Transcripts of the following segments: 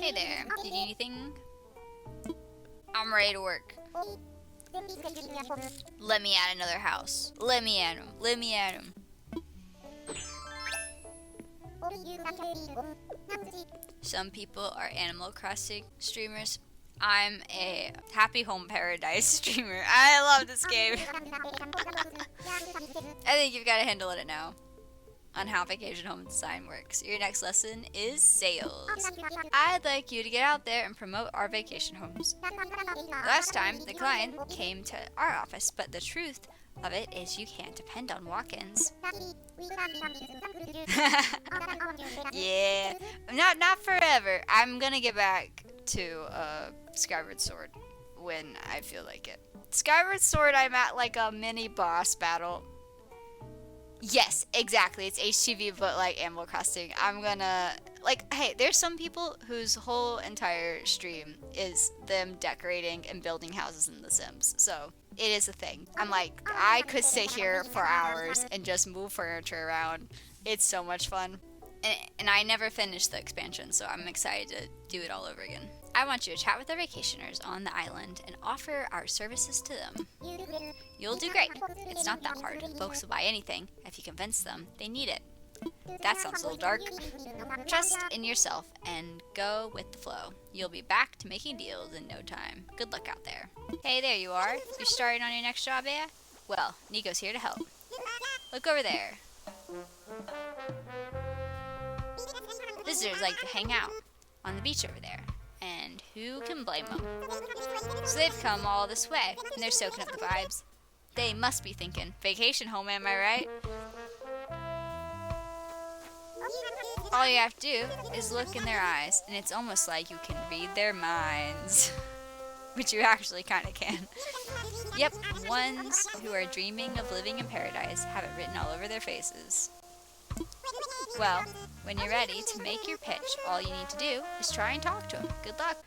Hey there, do you need anything? I'm ready to work. Let me add another house. Let me add him. Let me add him. Some people are Animal Crossing streamers. I'm a Happy Home Paradise streamer. I love this game. I think you've got a handle on it now. On how vacation home design works. Your next lesson is sales. I'd like you to get out there and promote our vacation homes. Last time, the client came to our office, but the truth of it is you can't depend on walk-ins. Yeah, not forever. I'm gonna get back to Skyward Sword when I feel like it. Skyward Sword, I'm at like a mini boss battle. Yes, exactly. It's HTV, but like Animal Crossing. I'm gonna like, hey, there's some people whose whole entire stream is them decorating and building houses in The Sims. So it is a thing. I'm like, I could sit here for hours and just move furniture around. It's so much fun. And I never finished the expansion, so I'm excited to do it all over again. I want you to chat with the vacationers on the island and offer our services to them. You'll do great. It's not that hard. Folks will buy anything if you convince them they need it. That sounds a little dark. Trust in yourself and go with the flow. You'll be back to making deals in no time. Good luck out there. Hey, there you are. You're starting on your next job, eh? Well, Nico's here to help. Look over there. Visitors like to hang out on the beach over there, and who can blame them? So they've come all this way, and they're soaking up the vibes. They must be thinking, vacation home, am I right? All you have to do is look in their eyes, and it's almost like you can read their minds. Which you actually kind of can. Yep, ones who are dreaming of living in paradise have it written all over their faces. Well, when you're ready to make your pitch, all you need to do is try and talk to them. Good luck.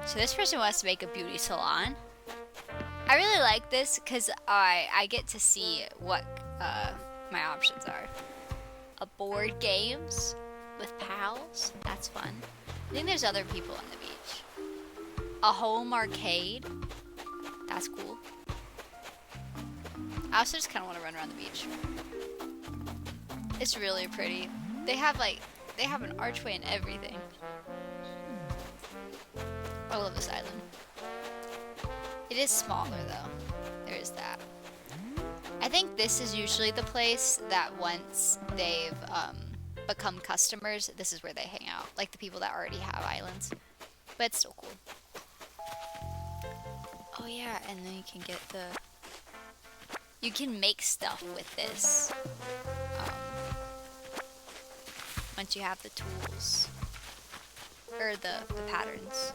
So this person wants to make a beauty salon. I really like this because I get to see what my options are. A board games with pals. That's fun. I think there's other people on the beach. A home arcade. That's cool. I also just kind of want to run around the beach. It's really pretty. They have an archway and everything. I love this island. It is smaller though. There is that. I think this is usually the place that once they've become customers, this is where they hang out. Like the people that already have islands. But it's still cool. Oh yeah, and then you can get you can make stuff with this. Once you have the tools. Or the patterns.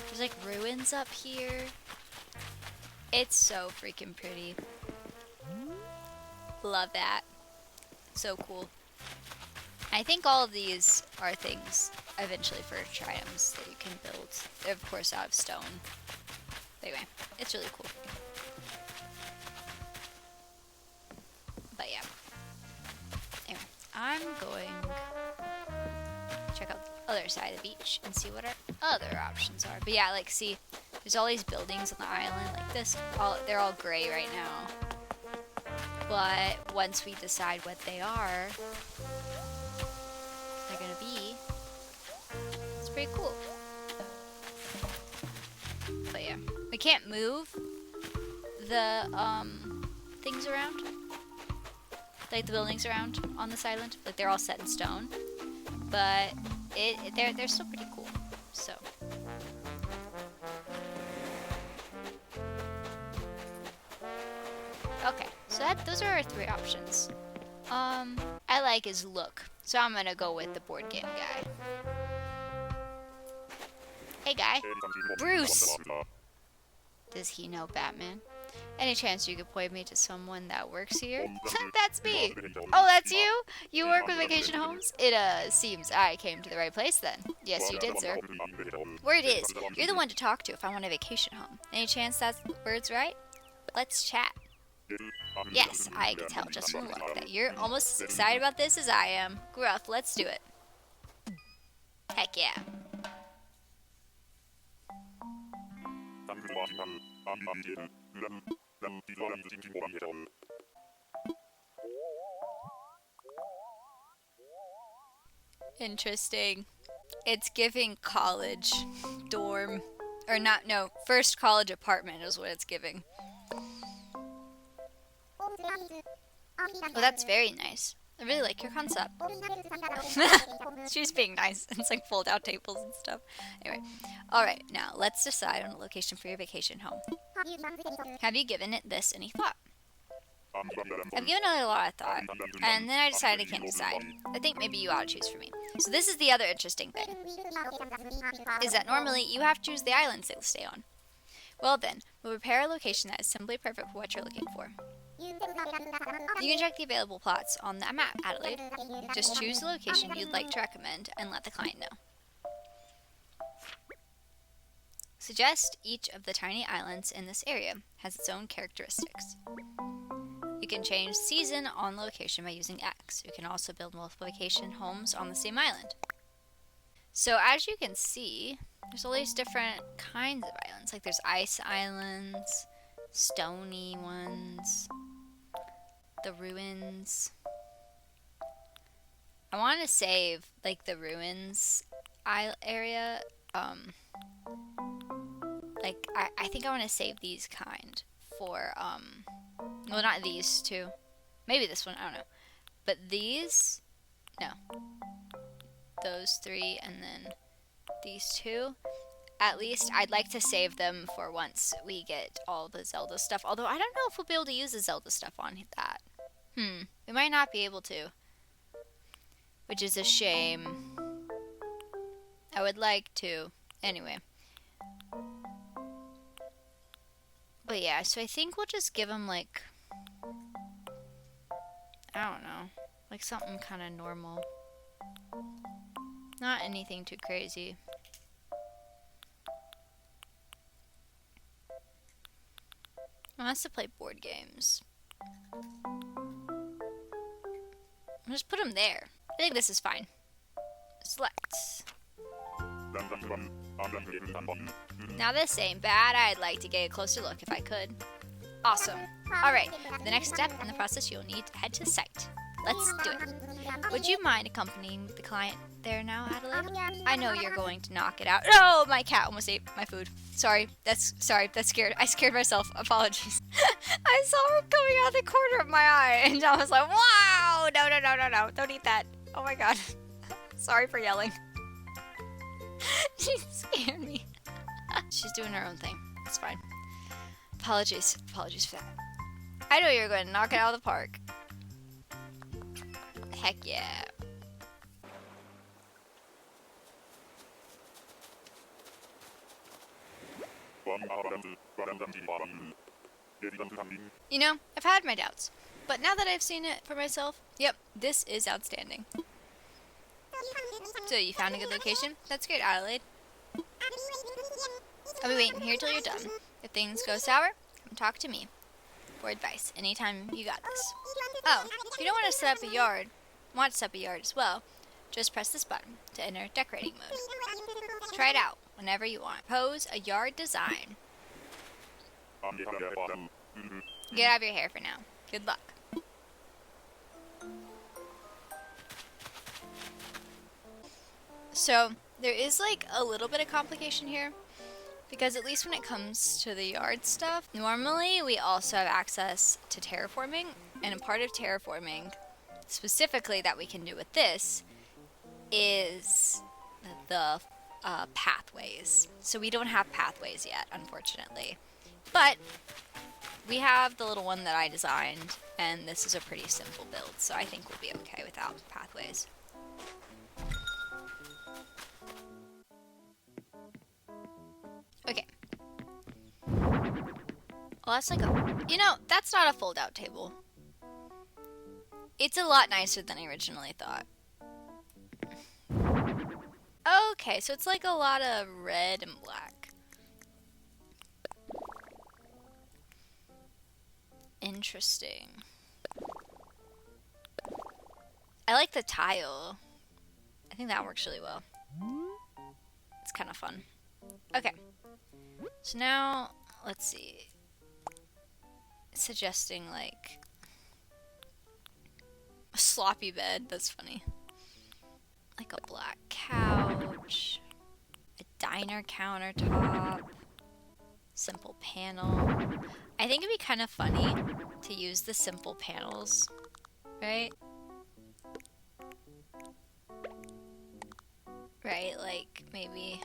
There's like ruins up here. It's so freaking pretty. Love that. So cool. I think all of these are things eventually furniture items that you can build. They're of course out of stone. But anyway, it's really cool. But yeah. Anyway, I'm going to check out the other side of the beach and see what our other options are. But yeah, like see, there's all these buildings on the island like this. They're all gray right now. But once we decide what they are, they're gonna be, it's pretty cool. But yeah, we can't move the things around, like the buildings around on this island. Like they're all set in stone, but they're still pretty cool. So. Okay, so those are our three options. I like his look, so I'm gonna go with the board game guy. Hey guy, Bruce! Does he know Batman? Any chance you could point me to someone that works here? That's me! Oh, that's you? You work with vacation homes? It seems I came to the right place then. Yes, you did, sir. Word is, you're the one to talk to if I want a vacation home. Any chance that word's right? Let's chat. Yes, I can tell just from the look that you're almost as excited about this as I am. Gruff, let's do it. yeah. Interesting. It's giving college dorm. Or not, no, first college apartment is what it's giving. Oh, that's very nice. I really like your concept. She's being nice. It's like fold out tables and stuff. Anyway. Alright, now let's decide on a location for your vacation home. Have you given this any thought? I've given it a lot of thought, and then I decided I can't decide. I think maybe you ought to choose for me. So this is the other interesting thing, is that normally you have to choose the islands they'll stay on. Well then, we'll prepare a location that is simply perfect for what you're looking for. You can check the available plots on the map, Adelaide. Just choose the location you'd like to recommend and let the client know. Suggest each of the tiny islands in this area has its own characteristics. You can change season on location by using X. You can also build multiple vacation homes on the same island. So as you can see, there's all these different kinds of islands. Like there's ice islands, stony ones, the ruins. I want to save like the ruins area. Like I think I want to save these kind for well, not these two. Maybe this one, I don't know. But these, no. Those three, and then these two. At least I'd like to save them for once we get all the Zelda stuff. Although I don't know if we'll be able to use the Zelda stuff on that. We might not be able to. Which is a shame. I would like to. Anyway. But yeah, so I think we'll just give them like, I don't know, like something kind of normal. Not anything too crazy. He wants to play board games. I'll just put him there. I think this is fine. Select. Now this ain't bad. I'd like to get a closer look if I could. Awesome. Alright, the next step in the process, you'll need to head to the site. Let's do it. Would you mind accompanying the client there now, Adelaide? I know you're going to knock it out. No, my cat almost ate my food. Sorry, that's scared. I scared myself. Apologies. I saw her coming out the corner of my eye, and I was like, wow! No, don't eat that. Oh my god. Sorry for yelling. She scared me. She's doing her own thing. It's fine. Apologies for that. I know you're going to knock it out of the park. Heck yeah. You know, I've had my doubts, but now that I've seen it for myself, yep, this is outstanding. So you found a good location? That's great, Adelaide. I'll be waiting here till you're done. If things go sour, come talk to me for advice anytime you got this. Oh, if you don't want to set up a yard, as well, just press this button to enter decorating mode. Try it out whenever you want. Pose a yard design. Get out of your hair for now. Good luck. So, there is like a little bit of complication here, because at least when it comes to the yard stuff, normally we also have access to terraforming, and a part of terraforming, specifically that we can do with this, is the pathways. So we don't have pathways yet, unfortunately. But we have the little one that I designed, and this is a pretty simple build, so I think we'll be okay without pathways. Okay. Well, that's like that's not a fold-out table. It's a lot nicer than I originally thought. Okay, so it's like a lot of red and black. Interesting. I like the tile. I think that works really well. It's kind of fun. Okay. So now, let's see. Suggesting like a sloppy bed. That's funny. Like a black couch. A diner countertop. Simple panel. I think it'd be kind of funny to use the simple panels, right? Right, like maybe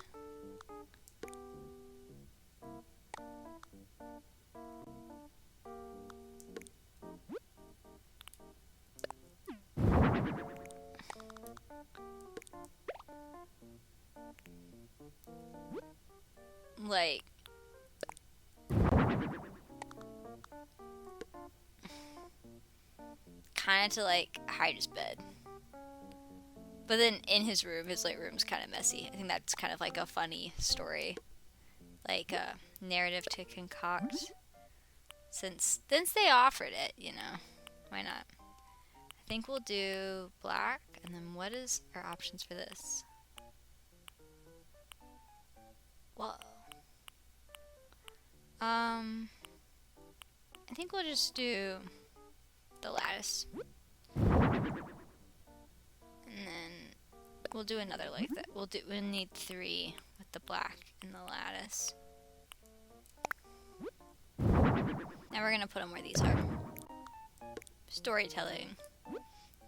like kind of to like hide his bed. But then in his room, his like room's kind of messy. I think that's kind of like a funny story, like a narrative to concoct. Since they offered it, you know, why not? I think we'll do black, and then what is our options for this? Well, I think we'll just do the lattice. And then we'll do another like that. We'll need 3 with the black and the lattice. Now we're gonna put them where these are. Storytelling.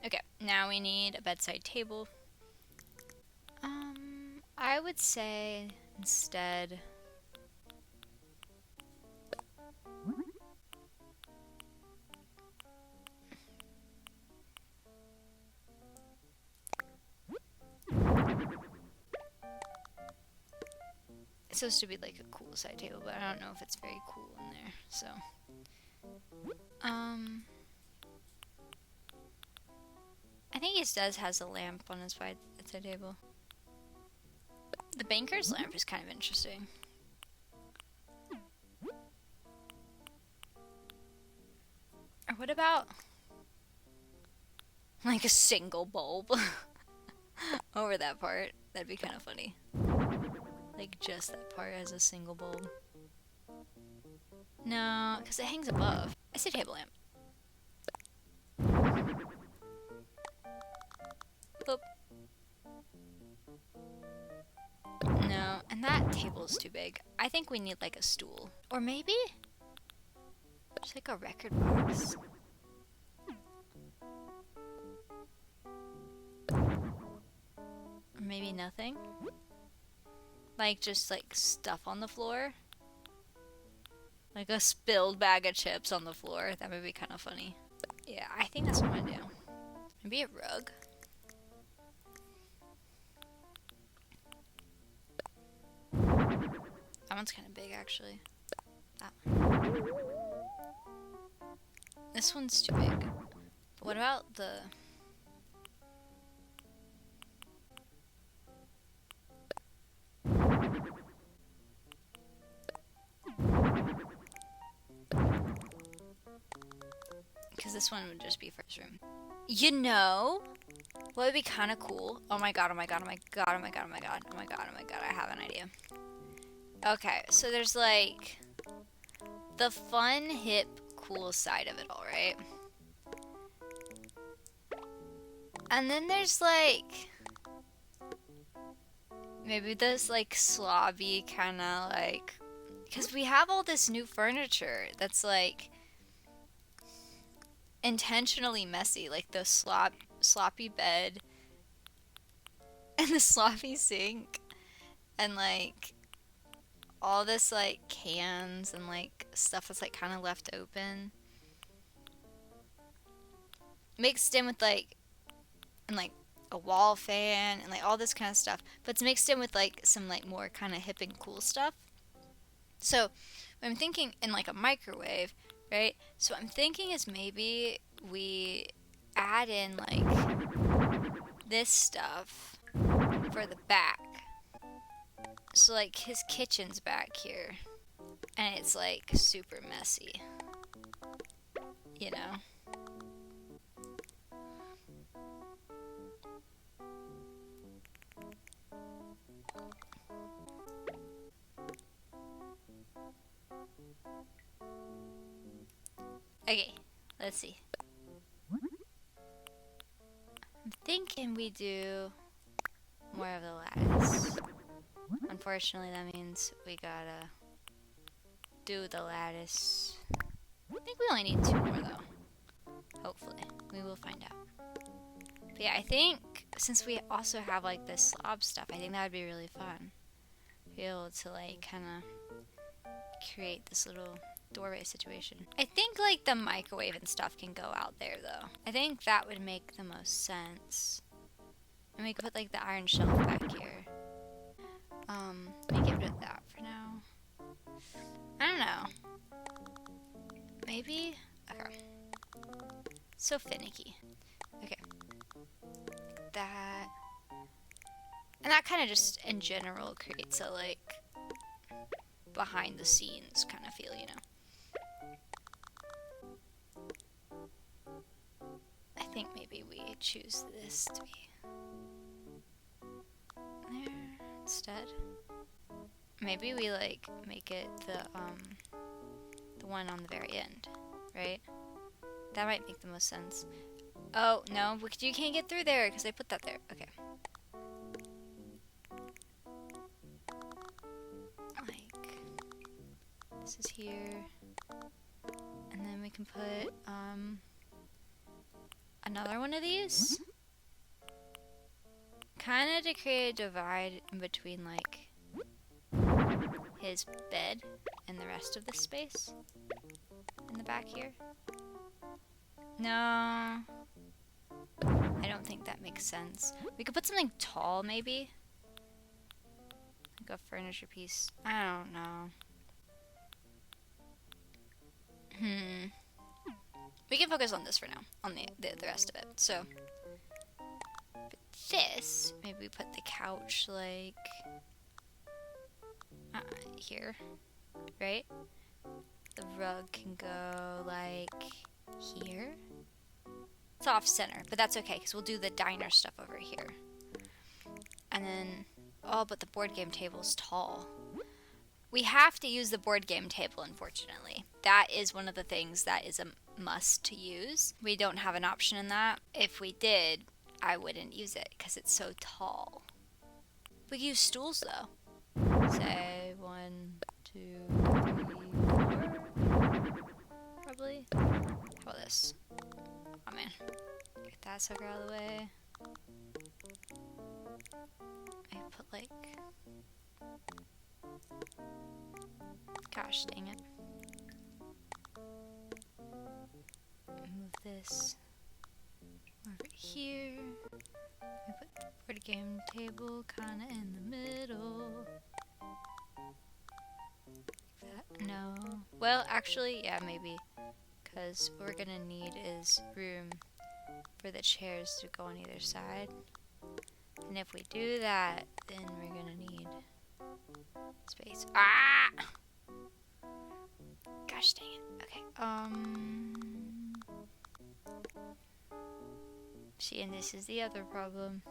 Okay, now we need a bedside table. I would say instead it's supposed to be like a cool side table, but I don't know if it's very cool in there, so I think he has a lamp on his bedside table. The banker's lamp is kind of interesting. Or what about like a single bulb over that part? That'd be kind of funny. Like just that part has a single bulb. No, because it hangs above. I say table lamp. Boop. No, and that table is too big. I think we need like a stool. Or maybe just like a record box. Or maybe nothing. Like just like stuff on the floor. Like a spilled bag of chips on the floor. That would be kind of funny. Yeah, I think that's what I'm gonna do. Maybe a rug. That one's kind of big, actually. That one. This one's too big. But what about the... Because this one would just be first room. You know what would be kind of cool? Oh my god, oh my god, oh my god, oh my god, oh my god, oh my god, oh my god, I have an idea. Okay, so there's like the fun, hip, cool side of it all, right? And then there's like maybe this like slobby kind of like, because we have all this new furniture that's like intentionally messy, like the sloppy bed and the sloppy sink and like all this like cans and like stuff that's like kind of left open mixed in with like and like a wall fan and like all this kind of stuff, but it's mixed in with like some like more kind of hip and cool stuff. So I'm thinking in like a microwave, right? So I'm thinking is maybe we add in like this stuff for the back. So like his kitchen's back here and it's like super messy, you know? Okay, let's see. I'm thinking we do more of the lattice. Unfortunately, that means we gotta do the lattice. I think we only need 2 more though. Hopefully. We will find out. But yeah, I think since we also have like this slob stuff, I think that would be really fun. Be able to like kind of create this little doorway situation. I think like the microwave and stuff can go out there though. I think that would make the most sense. And we could put like the iron shelf back here. Let me get rid of that for now. I don't know. Maybe? Okay. So finicky. Okay. That. And that kind of just in general creates a like behind the scenes kind of feel, you know? I think maybe we choose this to be there instead. Maybe we like make it the one on the very end, right? That might make the most sense. Oh, no, you can't get through there because I put that there. Okay. Like, this is here. And then we can put, another one of these. Kind of to create a divide in between, like, his bed and the rest of the space in the back here. No, I don't think that makes sense. We could put something tall, maybe. Like a furniture piece. I don't know. We can focus on this for now, on the rest of it. So, but this, maybe we put the couch like here, right? The rug can go like here. It's off center, but that's okay because we'll do the diner stuff over here. And then, oh, but the board game table's tall. We have to use the board game table, unfortunately. That is one of the things that is a must to use. We don't have an option in that. If we did, I wouldn't use it because it's so tall. We could use stools though. Say 1, 2, 3, 4. Probably. How about this? Oh man. Get that sucker out of the way. I put like. Gosh dang it. Move this over here. I put the board game table kinda in the middle. That, no. Well, actually, yeah, maybe. Because what we're gonna need is room for the chairs to go on either side. And if we do that, then we're gonna need space. Ah! Gosh dang it. Okay. See, and this is the other problem.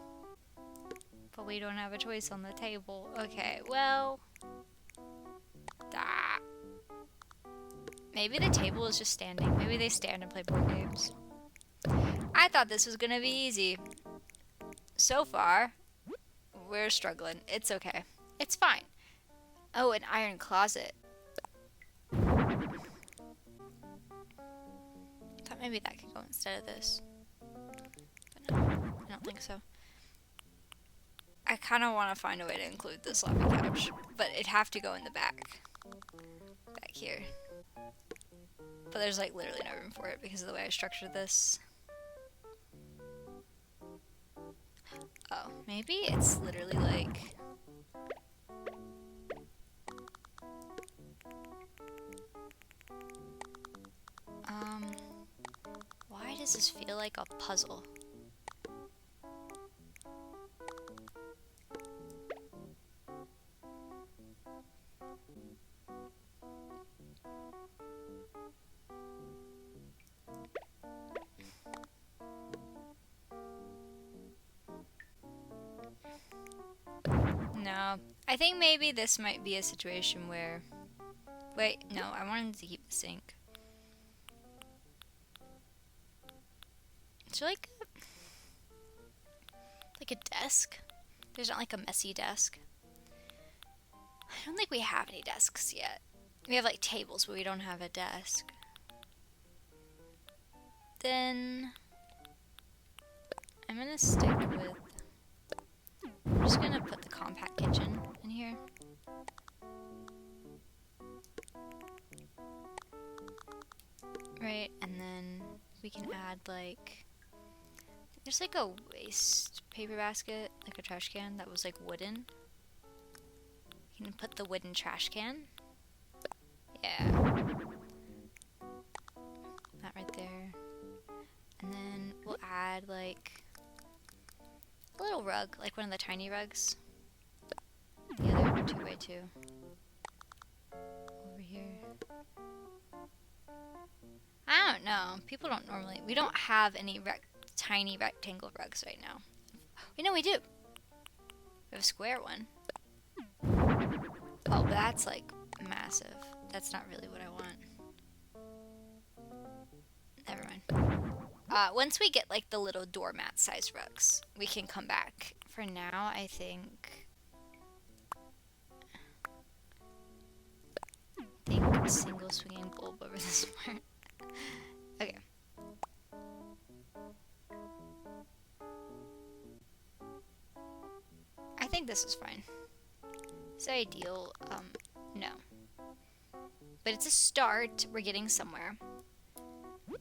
But we don't have a choice on the table. Okay, well. Ah. Maybe the table is just standing. Maybe they stand and play board games. I thought this was gonna be easy. So far, we're struggling. It's okay. It's fine. Oh, an iron closet. Thought maybe that could go instead of this. But no, I don't think so. I kind of want to find a way to include this sloppy couch, but it'd have to go in the back. Back here. But there's like literally no room for it because of the way I structured this. Oh, maybe it's literally like... Why does this feel like a puzzle? No, I think maybe this might be a situation where... Wait, no, I wanted to keep the sink. Is there like a desk? There's not like a messy desk. I don't think we have any desks yet. We have like tables, but we don't have a desk. Then I'm gonna stick with, I'm just gonna put the compact kitchen in here. Right, and then we can add like, there's like a waste paper basket, like a trash can that was like wooden. You can put the wooden trash can. Yeah. That right there. And then we'll add like a little rug, like one of the tiny rugs. The other 2x2. Over here. I don't know. People don't normally, we don't have any tiny rectangle rugs right now. We know we do. We have a square one. Oh, but that's like massive. That's not really what I want. Never mind. Once we get like the little doormat size rugs, we can come back. For now, I think a single swinging bulb over this part. Okay. I think this is fine. Is it ideal? No. But it's a start. We're getting somewhere.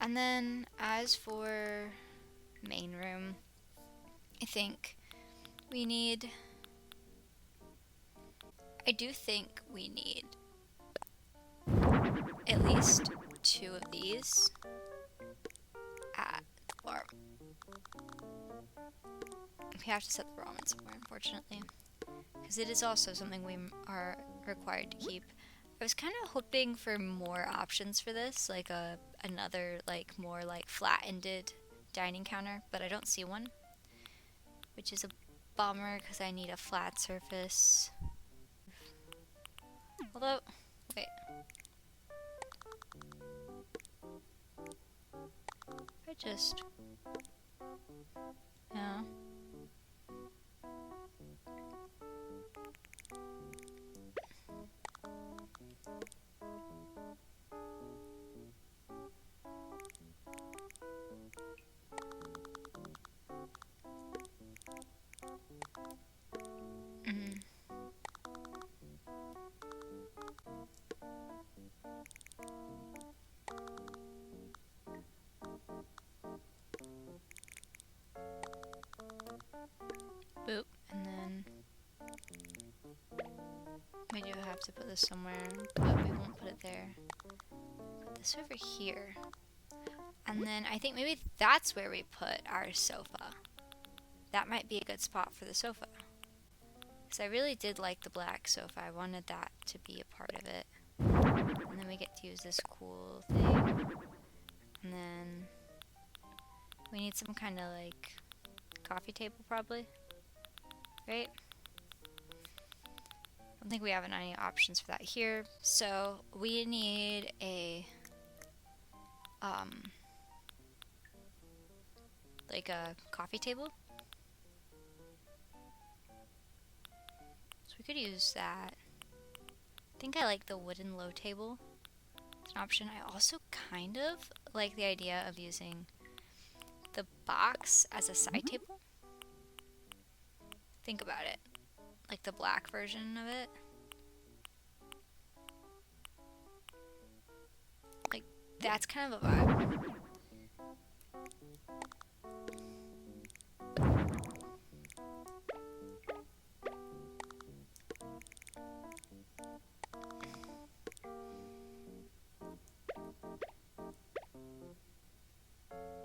And then as for main room, I think we need, I do think we need at least 2 of these at the bar. We have to set the ramen somewhere, unfortunately, because it is also something we are required to keep. I was kind of hoping for more options for this, like another like more like flat-ended dining counter, but I don't see one, which is a bummer because I need a flat surface. Although, wait. I just, yeah. Boop, and then we do have to put this somewhere, but we won't put it there. Put this over here. And then I think maybe that's where we put our sofa. That might be a good spot for the sofa. Because I really did like the black sofa. I wanted that to be a part of it. And then we get to use this cool thing. And then we need some kind of like coffee table probably. Right? I don't think we have any options for that here. So we need a like a coffee table. So we could use that. I think I like the wooden low table. It's an option. I also kind of like the idea of using the box as a side table. Think about it. Like the black version of it. Like, that's kind of a vibe.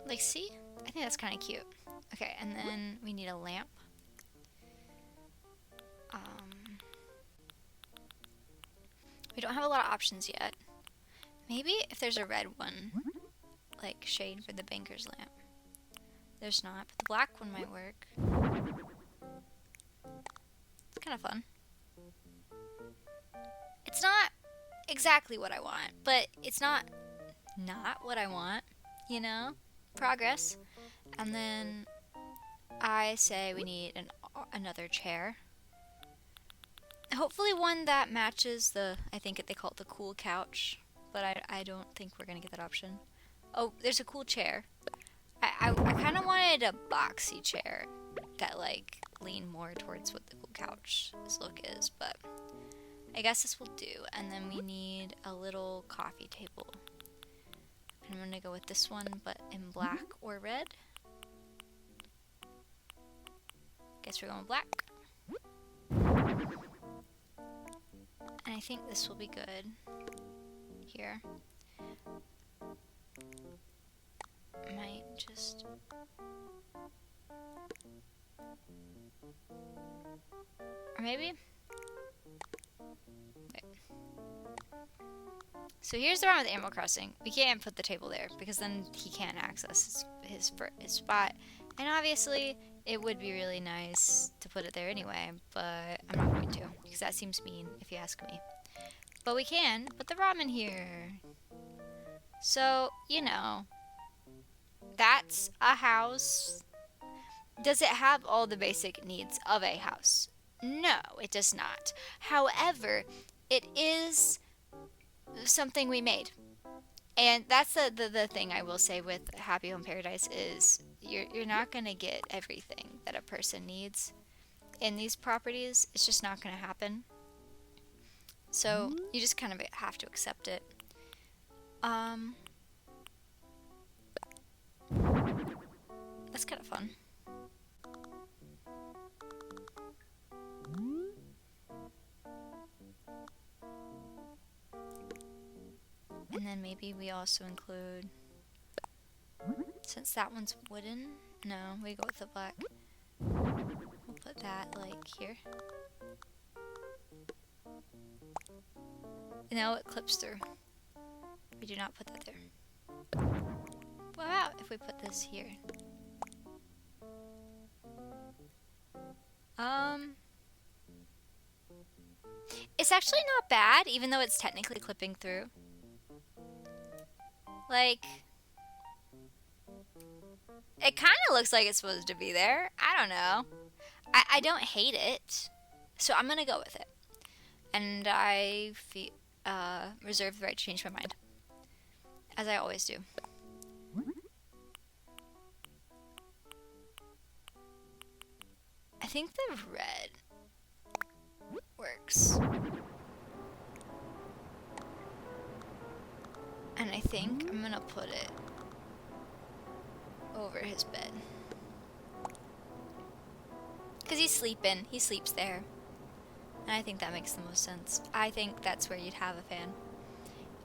Like, see? I think that's kind of cute. Okay, and then we need a lamp. We don't have a lot of options yet. Maybe if there's a red one, like shade for the banker's lamp. There's not, but the black one might work. It's kind of fun. It's not exactly what I want, but it's not what I want, you know? Progress. And then I say we need another chair. Hopefully one that matches I think they call it the cool couch, but I don't think we're gonna get that option. Oh, there's a cool chair. I kind of wanted a boxy chair that like leaned more towards what the cool couch's look is, but I guess this will do. And then we need a little coffee table. I'm gonna go with this one, but in black or red. Guess we're going black. And I think this will be good here. Might just... Or maybe? Wait. So here's the problem with Animal Crossing. We can't put the table there because then he can't access his spot. And obviously, it would be really nice to put it there anyway, but I'm not going to because that seems mean if you ask me. But we can put the ramen here. So, you know, that's a house. Does it have all the basic needs of a house? No, it does not. However, it is something we made. And that's the thing I will say with Happy Home Paradise is you're not going to get everything that a person needs in these properties. It's just not going to happen. So you just kind of have to accept it. That's kind of fun. And then maybe we also include, since that one's wooden, no, we go with the black. We'll put that like here. No, it clips through. We do not put that there. What about if we put this here? It's actually not bad, even though it's technically clipping through. Like, it kind of looks like it's supposed to be there. I don't know. I don't hate it, so I'm gonna go with it. And I reserve the right to change my mind, as I always do. I think the red works. And I think I'm gonna put it over his bed. Because he's sleeping. He sleeps there. And I think that makes the most sense. I think that's where you'd have a fan.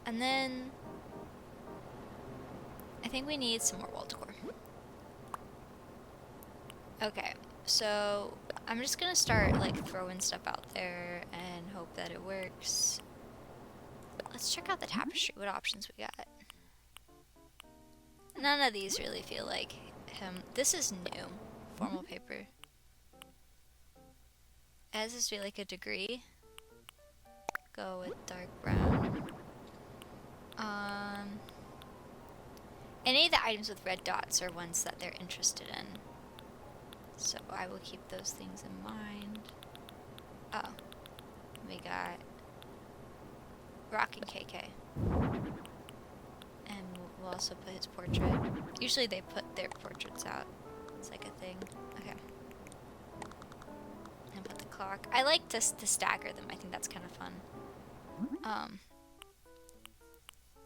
And then I think we need some more wall decor. Okay, so I'm just gonna start like throwing stuff out there and hope that it works. Let's check out the tapestry. What options we got? None of these really feel like him. This is new. Formal paper. As this feel like a degree. Go with dark brown. Any of the items with red dots are ones that they're interested in. So I will keep those things in mind. Oh. We got Rock and KK. And we'll also put his portrait. Usually they put their portraits out. It's like a thing. Okay. And put the clock. I like to stagger them. I think that's kind of fun.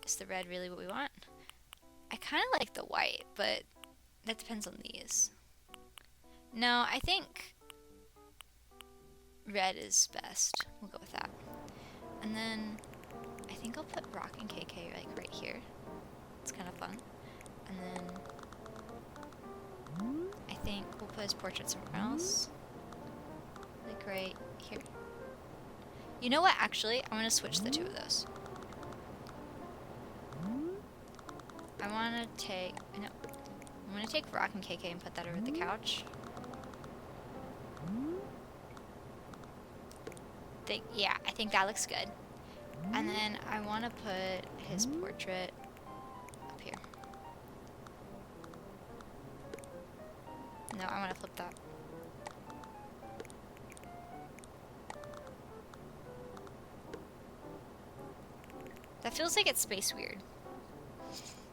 Is the red really what we want? I kind of like the white, but that depends on these. No, I think red is best. We'll go with that. And then I think I'll put Rock and KK like right here. It's kind of fun. And then I think we'll put his portrait somewhere else. Like right here. You know what, actually? I'm going to switch the two of those. I want to take... No. I'm going to take Rock and KK and put that over the couch. I think that looks good. And then I want to put his portrait up here. No, I want to flip that. That feels like it's space weird.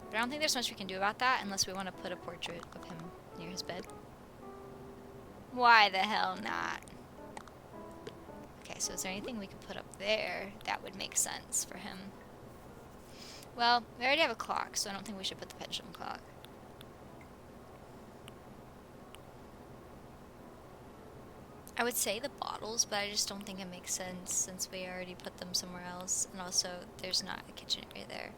But I don't think there's much we can do about that unless we want to put a portrait of him near his bed. Why the hell not? Okay, so is there anything we could put up there that would make sense for him? Well, we already have a clock, so I don't think we should put the pendulum clock. I would say the bottles, but I just don't think it makes sense since we already put them somewhere else, and also there's not a kitchen area there.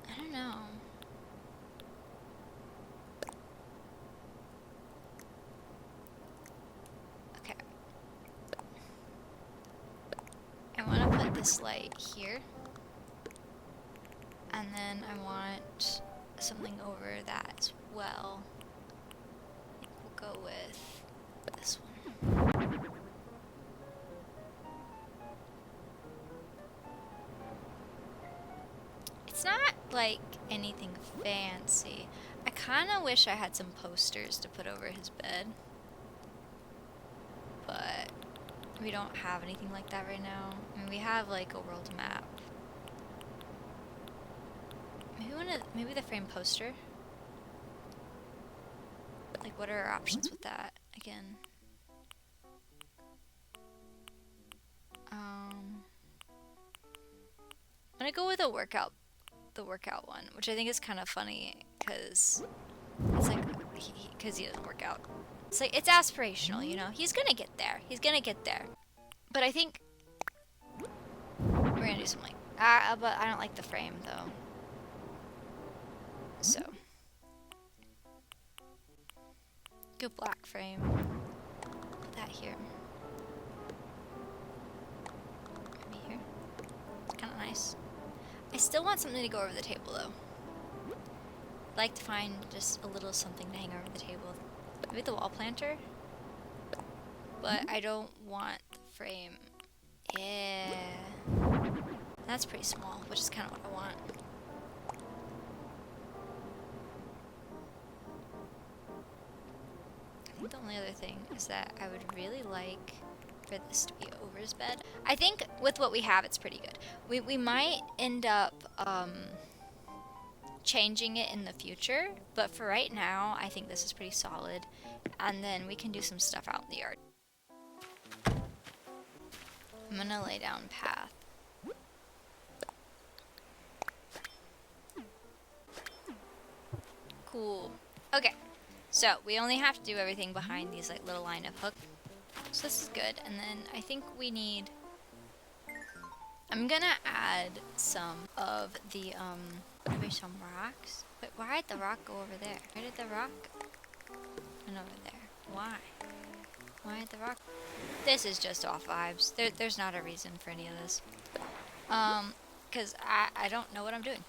I don't know. Okay. I want to put this light here. And then I want something over that as well. I think we'll go with this one. It's not like anything fancy. I kind of wish I had some posters to put over his bed. But we don't have anything like that right now. I mean, we have like a world map. Maybe the frame poster. Like, what are our options with that again? I'm gonna go with the workout one, which I think is kind of funny because it's like because he doesn't work out. It's like it's aspirational, you know. He's gonna get there. He's gonna get there. But I think we're gonna do something. But I don't like the frame though. So, go black frame. Put that here. Maybe here. It's kind of nice. I still want something to go over the table though. I'd like to find just a little something to hang over the table. Maybe the wall planter. But I don't want the frame. Yeah. That's pretty small, which is kind of what I want. I think the only other thing is that I would really like for this to be over his bed. I think with what we have, it's pretty good. We might end up changing it in the future, but for right now, I think this is pretty solid. And then we can do some stuff out in the yard. I'm gonna lay down path. Cool. Okay. So, we only have to do everything behind these like little line of hook. So this is good. And then I think we need... I'm gonna add some of the, maybe some rocks. Wait, why did the rock go over there? Where did the rock go over there? Why? Why did the rock... This is just off vibes. There's not a reason for any of this. Because I don't know what I'm doing.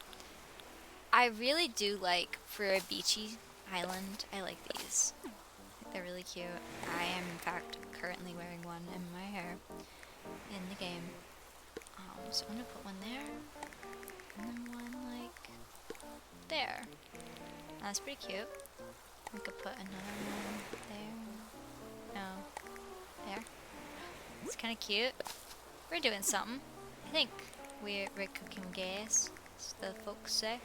I really do like, for a beachy island, I like these. I think they're really cute. I am, in fact, currently wearing one in my hair in the game. So I'm gonna put one there, and then one, like, there. That's pretty cute. We could put another one there. No. There. It's kind of cute. We're doing something. I think we're cooking gas, as the folks say.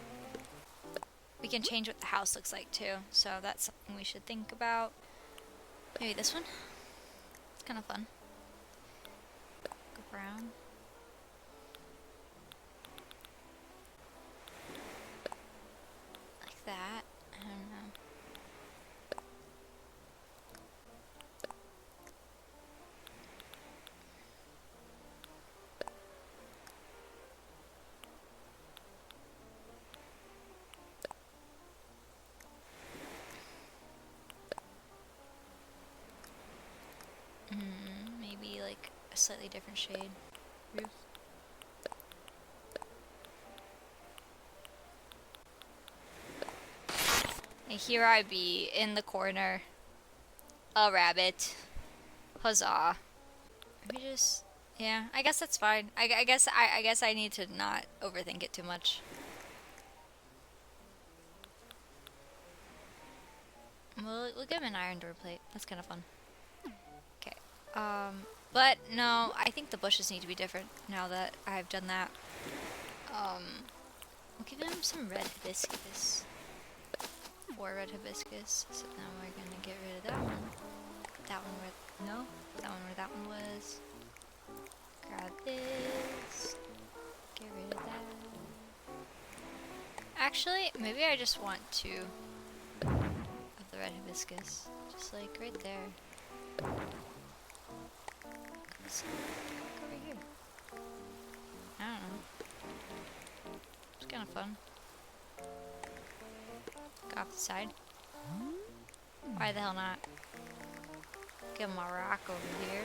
We can change what the house looks like too, so that's something we should think about. Maybe this one? It's kind of fun. Go brown. Like that. I don't know. Maybe like a slightly different shade. Roof. And here I be in the corner. A rabbit. Huzzah. Maybe just Yeah, I guess that's fine. I guess I need to not overthink it too much. We'll give him an iron door plate. That's kind of fun. Okay. But no, I think the bushes need to be different now that I've done that. We'll give him some red hibiscus. 4 red hibiscus. So now we're gonna get rid of that one. That one where no, that one where that one was. Grab this. Get rid of that. Actually, maybe I just want 2 of the red hibiscus. Just like right there. So, look over here. I don't know. It's kind of fun. Go off the side. Why the hell not? Give him a rock over here.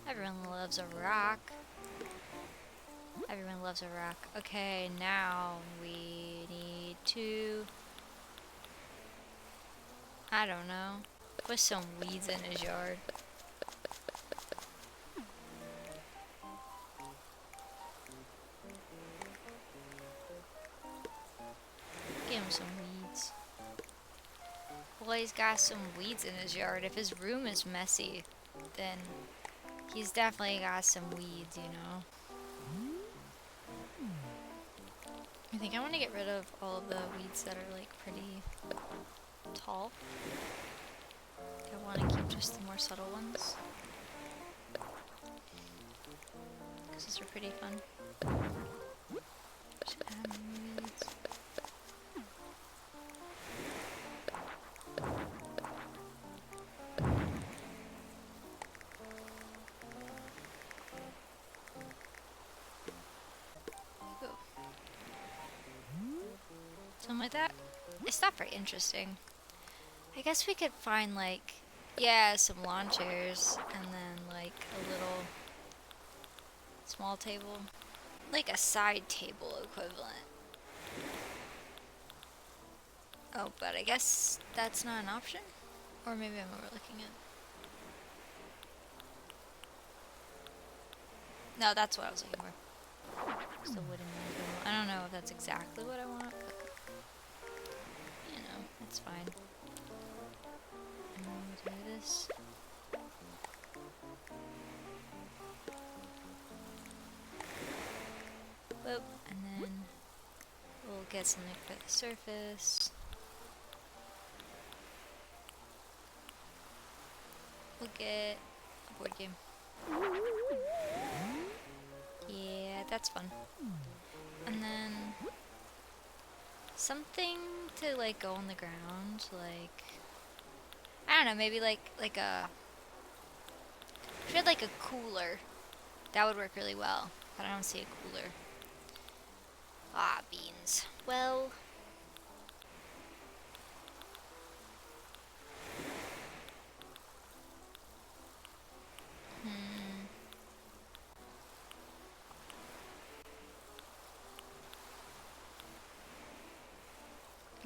Everyone loves a rock. Everyone loves a rock. Okay, now we need to... I don't know. Put some weeds in his yard. Give him some weeds. Well, he's got some weeds in his yard. If his room is messy, then he's definitely got some weeds, you know? I think I want to get rid of all of the weeds that are like pretty tall. I want to keep just the more subtle ones. Because those are pretty fun. Just add more weeds. Ooh. Something like that. It's not very interesting. I guess we could find like, yeah, some lawn chairs and then like a little small table. Like a side table equivalent. Oh, but I guess that's not an option? Or maybe I'm overlooking it. No, that's what I was looking for. Just a wooden table. I don't know if that's exactly what I want, but you know, it's fine. And then we'll do this. Whoop, and then we'll get something for the surface. We'll get a board game. Yeah, that's fun. And then something to like go on the ground, like I don't know, maybe like a if we had like a cooler, that would work really well. But I don't see a cooler. Ah, beans. Well,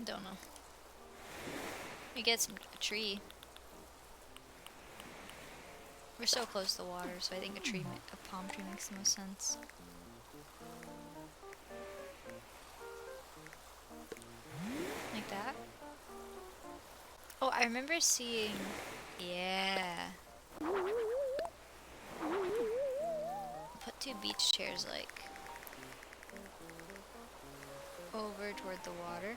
don't know. We get a tree. We're so close to the water, so I think a palm tree makes the most sense. Like that. Oh, I remember seeing... Yeah. Put 2 beach chairs, like, over toward the water.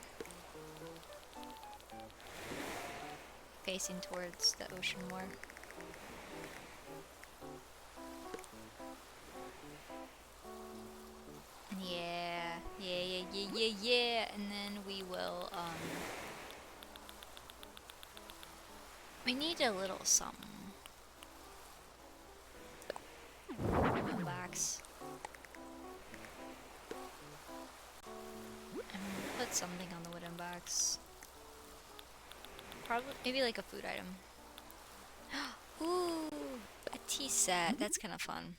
Facing towards the ocean more. Yeah. Yeah. And then we will, we need a little something. Box. And put something on the wooden box. Probably, maybe like a food item. Ooh, a tea set. That's kind of fun.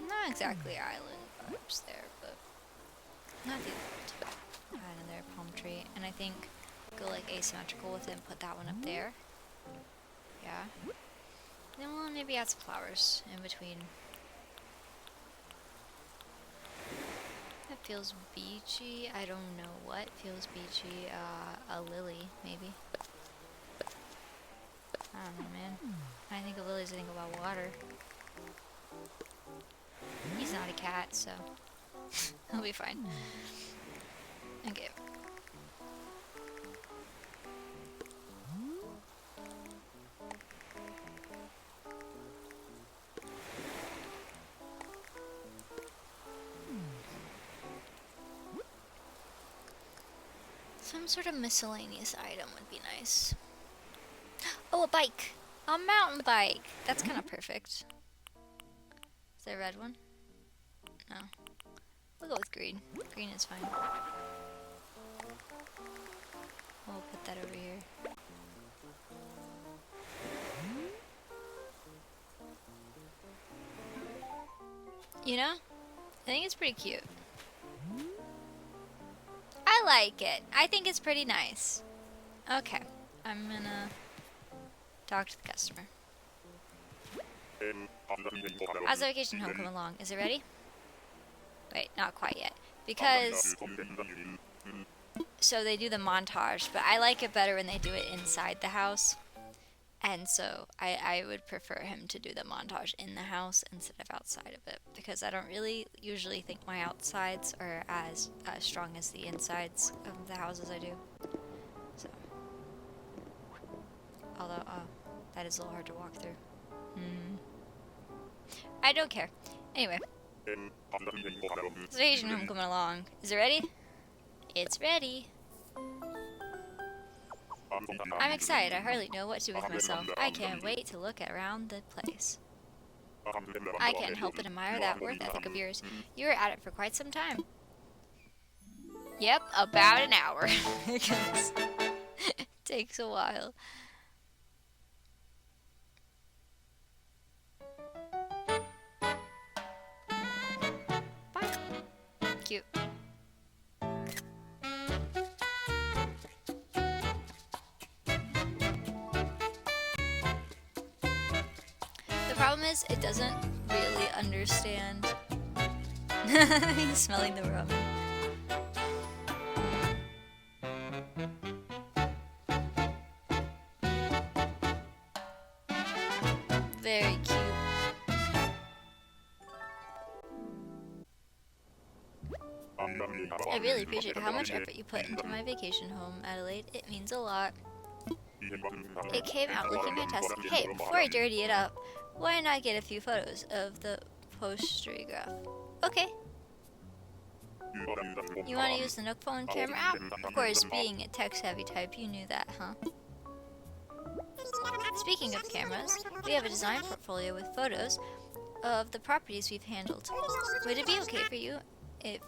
Not exactly island, tulips there, but not the other two. Add another palm tree, and I think go like asymmetrical with it and put that one up there. Yeah. Then we'll maybe add some flowers in between. That feels beachy. I don't know what feels beachy. A lily, maybe. I don't know, man. When I think of lilies, I think about water. He's not a cat, so he'll be fine. Okay. Some sort of miscellaneous item would be nice. Oh, a bike! A mountain bike! That's kind of perfect. Is there a red one? No. We'll go with green. Green is fine. We'll put that over here. You know? I think it's pretty cute. I like it. I think it's pretty nice. Okay. I'm gonna talk to the customer. How's the vacation home coming along? Is it ready? Wait, not quite yet. Because... So they do the montage, but I like it better when they do it inside the house. And so I would prefer him to do the montage in the house instead of outside of it. Because I don't really usually think my outsides are as strong as the insides of the houses I do. So. Although, that is a little hard to walk through. I don't care. Anyway. Vacation home coming along. Is it ready? It's ready. I'm excited. I hardly know what to do with myself. I can't wait to look around the place. I can't help but admire that work ethic of yours. You were at it for quite some time. Yep, about an hour. Because it takes a while. Bye. Cute. The problem is, it doesn't really understand. He's smelling the ramen. Very cute. I really appreciate how much effort you put into my vacation home, Adelaide. It means a lot. It came out looking fantastic. Hey, before I dirty it up, why not get a few photos of the posterograph? Okay. You want to use the Nook phone camera app? Of course, being a tech-savvy type, you knew that, huh? Speaking of cameras, we have a design portfolio with photos of the properties we've handled. Would it be okay for you if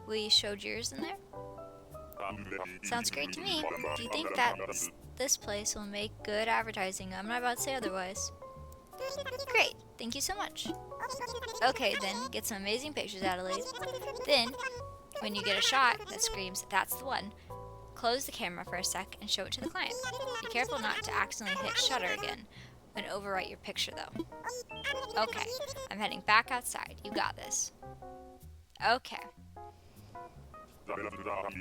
we showed yours in there? Sounds great to me. Do you think that this place will make good advertising? I'm not about to say otherwise. Great, thank you so much. Okay, then, get some amazing pictures, Adelaide. Then, when you get a shot that screams, that's the one, close the camera for a sec and show it to the client. Be careful not to accidentally hit shutter again and overwrite your picture, though. Okay, I'm heading back outside. You got this. Okay.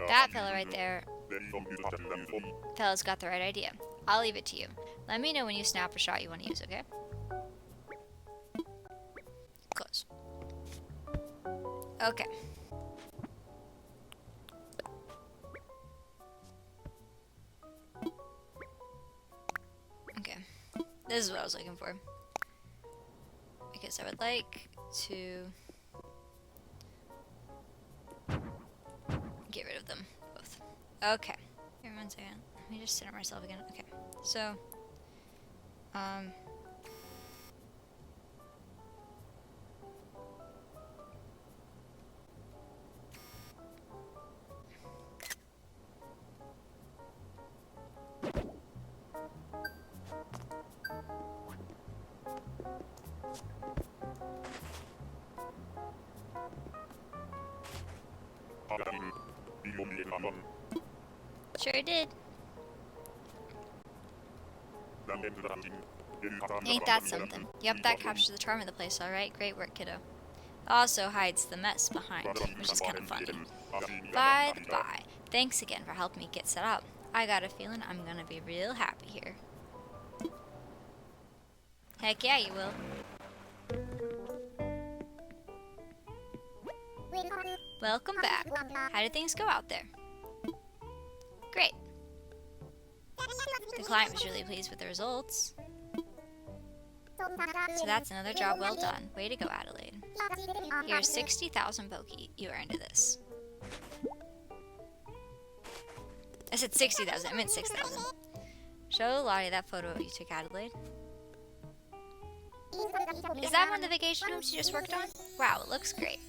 That fella right there, fella's got the right idea. I'll leave it to you. Let me know when you snap a shot you want to use, okay? Close. Okay. Okay. This is what I was looking for. Because I would like to get rid of them both. Okay. Here, 1 second. Let me just center myself again. Okay. So, Sure did. Ain't that something? Yep, that captures the charm of the place, alright. Great work, kiddo. Also hides the mess behind, which is kind of funny. By the by, thanks again for helping me get set up. I got a feeling I'm gonna be real happy here. Heck yeah, you will. Welcome back. How did things go out there? Great. The client was really pleased with the results. So that's another job well done. Way to go, Adelaide. Here's 60,000 Poki. You earned this. I said 60,000. I meant 6,000. Show Lottie that photo you took, Adelaide. Is that one of the vacation homes you just worked on? Wow, it looks great.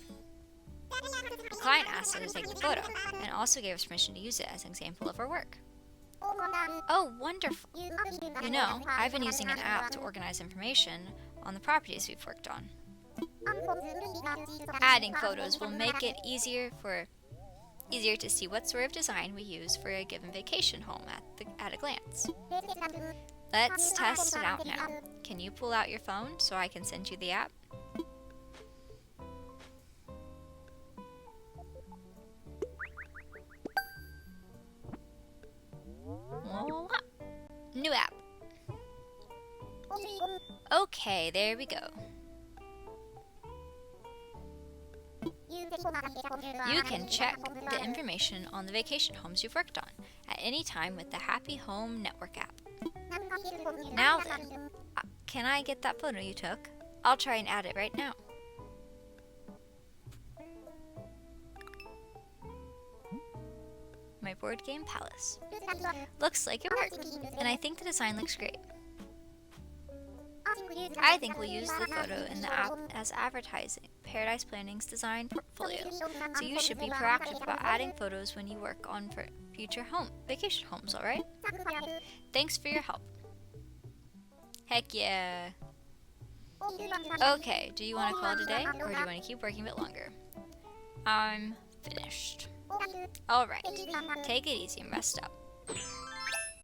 The client asked us to take the photo and also gave us permission to use it as an example of our work. Oh, wonderful. You know, I've been using an app to organize information on the properties we've worked on. Adding photos will make it easier to see what sort of design we use for a given vacation home at a glance. Let's test it out now. Can you pull out your phone so I can send you the app? New app. Okay, there we go. You can check the information on the vacation homes you've worked on at any time with the Happy Home Network app. Now then, can I get that photo you took? I'll try and add it right now. My board game palace. Looks like it worked, and I think the design looks great. I think we'll use the photo in the app as advertising. Paradise Planning's design portfolio. So you should be proactive about adding photos when you work on future vacation homes, alright? Thanks for your help. Heck yeah. Okay, do you want to call it a day, or do you want to keep working a bit longer? I'm finished. Alright, take it easy and rest up.